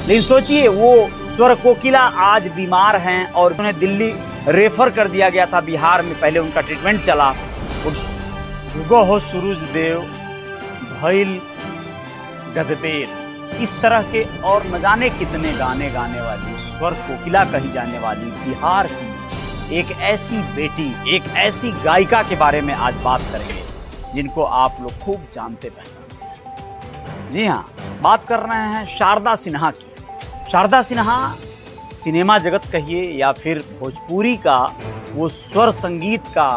लेकिन सोचिए वो स्वर कोकिला आज बीमार हैं और उन्हें दिल्ली रेफर कर दिया गया था बिहार में, पहले उनका ट्रीटमेंट चला। उगो हो सूरज देव भइल गदबेर, इस तरह के और न जाने कितने गाने गाने वाली स्वर कोकिला कही जाने वाली बिहार की एक ऐसी बेटी, एक ऐसी गायिका के बारे में आज बात करेंगे जिनको आप लोग खूब जानते पहचानते हैं। जी हाँ, बात कर रहे हैं शारदा सिन्हा की। शारदा सिन्हा सिनेमा जगत कहिए या फिर भोजपुरी का वो स्वर संगीत का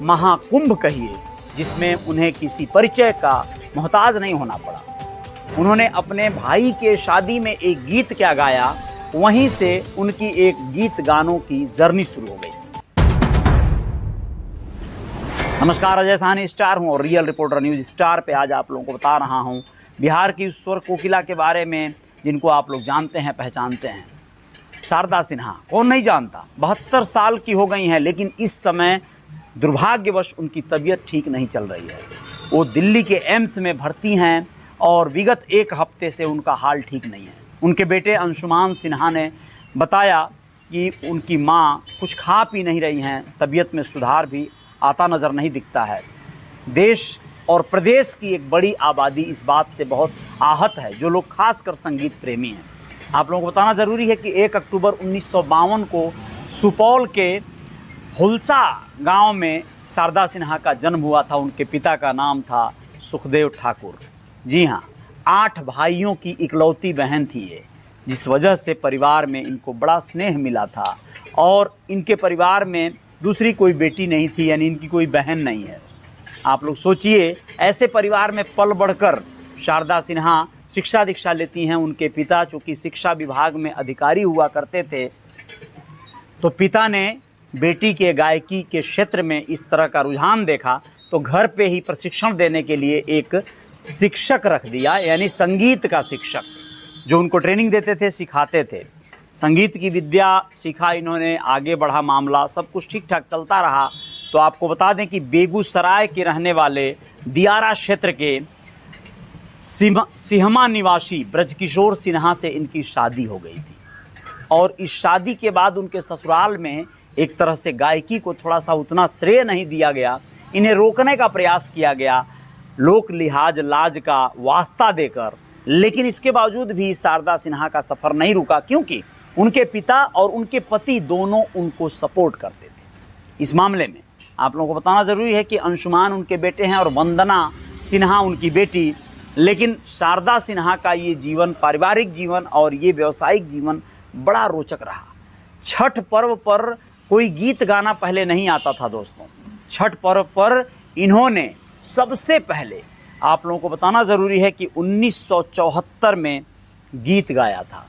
महाकुंभ कहिए, जिसमें उन्हें किसी परिचय का मोहताज नहीं होना पड़ा। उन्होंने अपने भाई के शादी में एक गीत क्या गाया, वहीं से उनकी एक गीत गानों की जर्नी शुरू हो गई। नमस्कार, अजय साहनी स्टार हूं और रियल रिपोर्टर न्यूज स्टार पे आज आप लोगों को बता रहा हूं बिहार की स्वर कोकिला के बारे में, जिनको आप लोग जानते हैं पहचानते हैं। शारदा सिन्हा कौन नहीं जानता, 72 साल की हो गई हैं, लेकिन इस समय दुर्भाग्यवश उनकी तबीयत ठीक नहीं चल रही है। वो दिल्ली के एम्स में भर्ती हैं और विगत एक हफ्ते से उनका हाल ठीक नहीं है। उनके बेटे अंशुमान सिन्हा ने बताया कि उनकी मां कुछ खा पी नहीं रही हैं, तबीयत में सुधार भी आता नज़र नहीं दिखता है। देश और प्रदेश की एक बड़ी आबादी इस बात से बहुत आहत है, जो लोग खासकर संगीत प्रेमी हैं। आप लोगों को बताना ज़रूरी है कि 1 अक्टूबर 1952 को सुपौल के हुलसा गांव में शारदा सिन्हा का जन्म हुआ था। उनके पिता का नाम था सुखदेव ठाकुर। जी हाँ, 8 भाइयों की इकलौती बहन थी ये, जिस वजह से परिवार में इनको बड़ा स्नेह मिला था और इनके परिवार में दूसरी कोई बेटी नहीं थी, यानी इनकी कोई बहन नहीं है। आप लोग सोचिए, ऐसे परिवार में पल बढ़कर शारदा सिन्हा शिक्षा दीक्षा लेती हैं। उनके पिता चूँकि शिक्षा विभाग में अधिकारी हुआ करते थे, तो पिता ने बेटी के गायकी के क्षेत्र में इस तरह का रुझान देखा तो घर पे ही प्रशिक्षण देने के लिए एक शिक्षक रख दिया, यानी संगीत का शिक्षक, जो उनको ट्रेनिंग देते थे, सिखाते थे। संगीत की विद्या सीखा इन्होंने, आगे बढ़ा मामला, सब कुछ ठीक ठाक चलता रहा। तो आपको बता दें कि बेगूसराय के रहने वाले दियारा क्षेत्र के सिहमा निवासी ब्रजकिशोर सिन्हा से इनकी शादी हो गई थी और इस शादी के बाद उनके ससुराल में एक तरह से गायकी को थोड़ा सा उतना श्रेय नहीं दिया गया। इन्हें रोकने का प्रयास किया गया लोक लिहाज लाज का वास्ता देकर, लेकिन इसके बावजूद भी शारदा सिन्हा का सफ़र नहीं रुका, क्योंकि उनके पिता और उनके पति दोनों उनको सपोर्ट करते थे इस मामले में। आप लोगों को बताना ज़रूरी है कि अंशुमान उनके बेटे हैं और वंदना सिन्हा उनकी बेटी। लेकिन शारदा सिन्हा का ये जीवन, पारिवारिक जीवन और ये व्यावसायिक जीवन बड़ा रोचक रहा। छठ पर्व पर कोई गीत गाना पहले नहीं आता था दोस्तों। छठ पर्व पर इन्होंने सबसे पहले, आप लोगों को बताना ज़रूरी है कि 1974 में गीत गाया था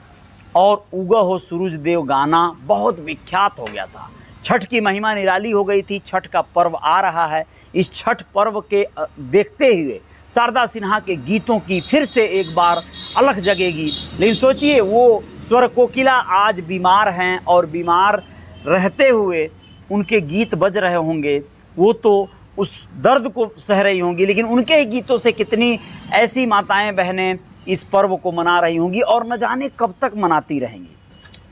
और उगा हो सूरज देव गाना बहुत विख्यात हो गया था। छठ की महिमा निराली हो गई थी, छठ का पर्व आ रहा है। इस छठ पर्व के देखते हुए शारदा सिन्हा के गीतों की फिर से एक बार अलख जगेगी। लेकिन सोचिए, वो स्वर कोकिला आज बीमार हैं और बीमार रहते हुए उनके गीत बज रहे होंगे, वो तो उस दर्द को सह रही होंगी, लेकिन उनके ही गीतों से कितनी ऐसी माताएं बहनें इस पर्व को मना रही होंगी और न जाने कब तक मनाती रहेंगी।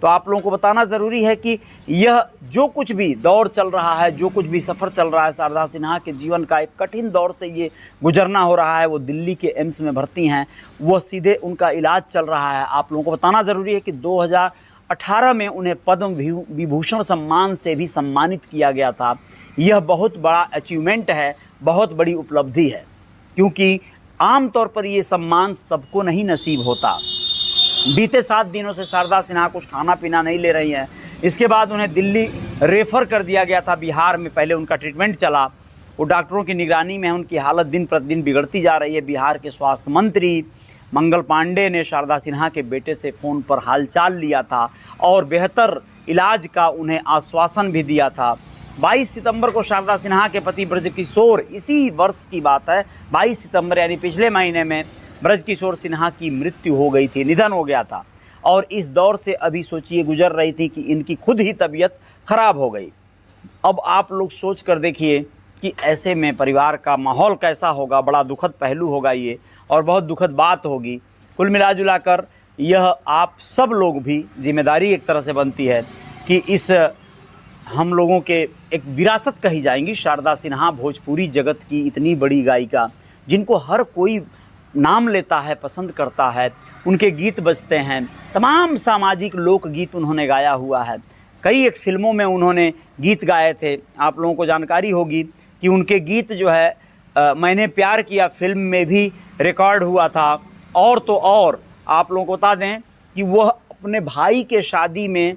तो आप लोगों को बताना ज़रूरी है कि यह जो कुछ भी दौर चल रहा है, जो कुछ भी सफ़र चल रहा है, शारदा सिन्हा के जीवन का एक कठिन दौर से ये गुजरना हो रहा है। वो दिल्ली के एम्स में भर्ती हैं, वो सीधे उनका इलाज चल रहा है। आप लोगों को बताना ज़रूरी है कि 2018 में उन्हें पद्म विभूषण सम्मान से भी सम्मानित किया गया था। यह बहुत बड़ा अचीवमेंट है, बहुत बड़ी उपलब्धि है, क्योंकि आमतौर पर ये सम्मान सबको नहीं नसीब होता। बीते 7 दिनों से शारदा सिन्हा कुछ खाना पीना नहीं ले रही हैं। इसके बाद उन्हें दिल्ली रेफ़र कर दिया गया था बिहार में, पहले उनका ट्रीटमेंट चला। वो डॉक्टरों की निगरानी में, उनकी हालत दिन प्रतिदिन बिगड़ती जा रही है। बिहार के स्वास्थ्य मंत्री मंगल पांडे ने शारदा सिन्हा के बेटे से फ़ोन पर हालचाल लिया था और बेहतर इलाज का उन्हें आश्वासन भी दिया था। 22 सितंबर को शारदा सिन्हा के पति ब्रजकिशोर, इसी वर्ष की बात है, 22 सितंबर यानी पिछले महीने में ब्रजकिशोर सिन्हा की मृत्यु हो गई थी, निधन हो गया था। और इस दौर से अभी सोचिए गुजर रही थी कि इनकी खुद ही तबीयत खराब हो गई। अब आप लोग सोच कर देखिए कि ऐसे में परिवार का माहौल कैसा होगा। बड़ा दुखद पहलू होगा ये और बहुत दुखद बात होगी। कुल मिला जुला कर यह आप सब लोग भी जिम्मेदारी एक तरह से बनती है कि इस हम लोगों के एक विरासत कही जाएंगी शारदा सिन्हा, भोजपुरी जगत की इतनी बड़ी गायिका जिनको हर कोई नाम लेता है, पसंद करता है, उनके गीत बजते हैं, तमाम सामाजिक लोकगीत उन्होंने गाया हुआ है। कई एक फिल्मों में उन्होंने गीत गाए थे। आप लोगों को जानकारी होगी कि उनके गीत जो है मैंने प्यार किया फिल्म में भी रिकॉर्ड हुआ था। और तो और आप लोगों को बता दें कि वह अपने भाई के शादी में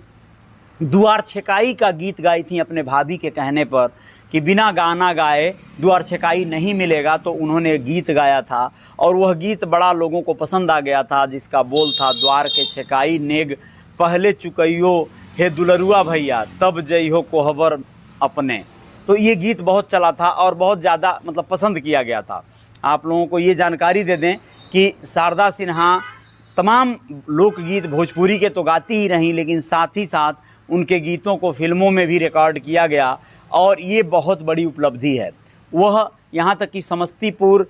दुआर छेकाई का गीत गाई थी अपने भाभी के कहने पर कि बिना गाना गाए दुआर छेकाई नहीं मिलेगा, तो उन्होंने गीत गाया था और वह गीत बड़ा लोगों को पसंद आ गया था, जिसका बोल था द्वार के छेकाई नेग पहले चुकइयो हे दुलरुआ भैया तब जइहो कोहबर अपने। तो ये गीत बहुत चला था और बहुत ज़्यादा मतलब पसंद किया गया था। आप लोगों को ये जानकारी दे दें कि शारदा सिन्हा तमाम लोकगीत भोजपुरी के तो गाती ही रहीं, लेकिन साथ ही साथ उनके गीतों को फिल्मों में भी रिकॉर्ड किया गया और ये बहुत बड़ी उपलब्धि है। वह यहाँ तक कि समस्तीपुर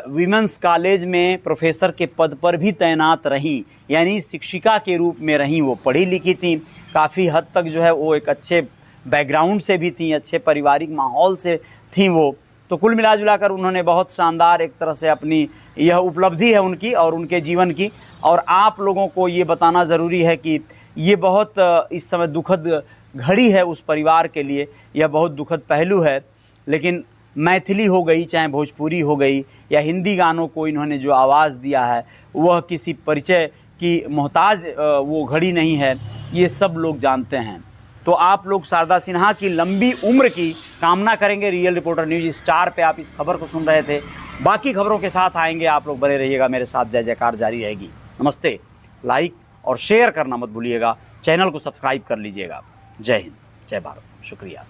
वीमेंस कॉलेज में प्रोफेसर के पद पर भी तैनात रहीं, यानी शिक्षिका के रूप में रहीं। वो पढ़ी लिखी थी, काफ़ी हद तक जो है वो एक अच्छे बैकग्राउंड से भी थी, अच्छे पारिवारिक माहौल से थी वो। तो कुल मिला जुला कर उन्होंने बहुत शानदार एक तरह से अपनी यह उपलब्धि है उनकी और उनके जीवन की। और आप लोगों को ये बताना ज़रूरी है कि ये बहुत इस समय दुखद घड़ी है उस परिवार के लिए, यह बहुत दुखद पहलू है। लेकिन मैथिली हो गई चाहे भोजपुरी हो गई या हिंदी गानों को इन्होंने जो आवाज़ दिया है वह किसी परिचय की मोहताज वो घड़ी नहीं है, ये सब लोग जानते हैं। तो आप लोग शारदा सिन्हा की लंबी उम्र की कामना करेंगे। रियल रिपोर्टर न्यूज़ स्टार पे आप इस खबर को सुन रहे थे। बाकी खबरों के साथ आएंगे, आप लोग बने रहिएगा मेरे साथ, जय जयकार जारी रहेगी। नमस्ते। लाइक और शेयर करना मत भूलिएगा, चैनल को सब्सक्राइब कर लीजिएगा। जय हिंद, जय भारत, शुक्रिया।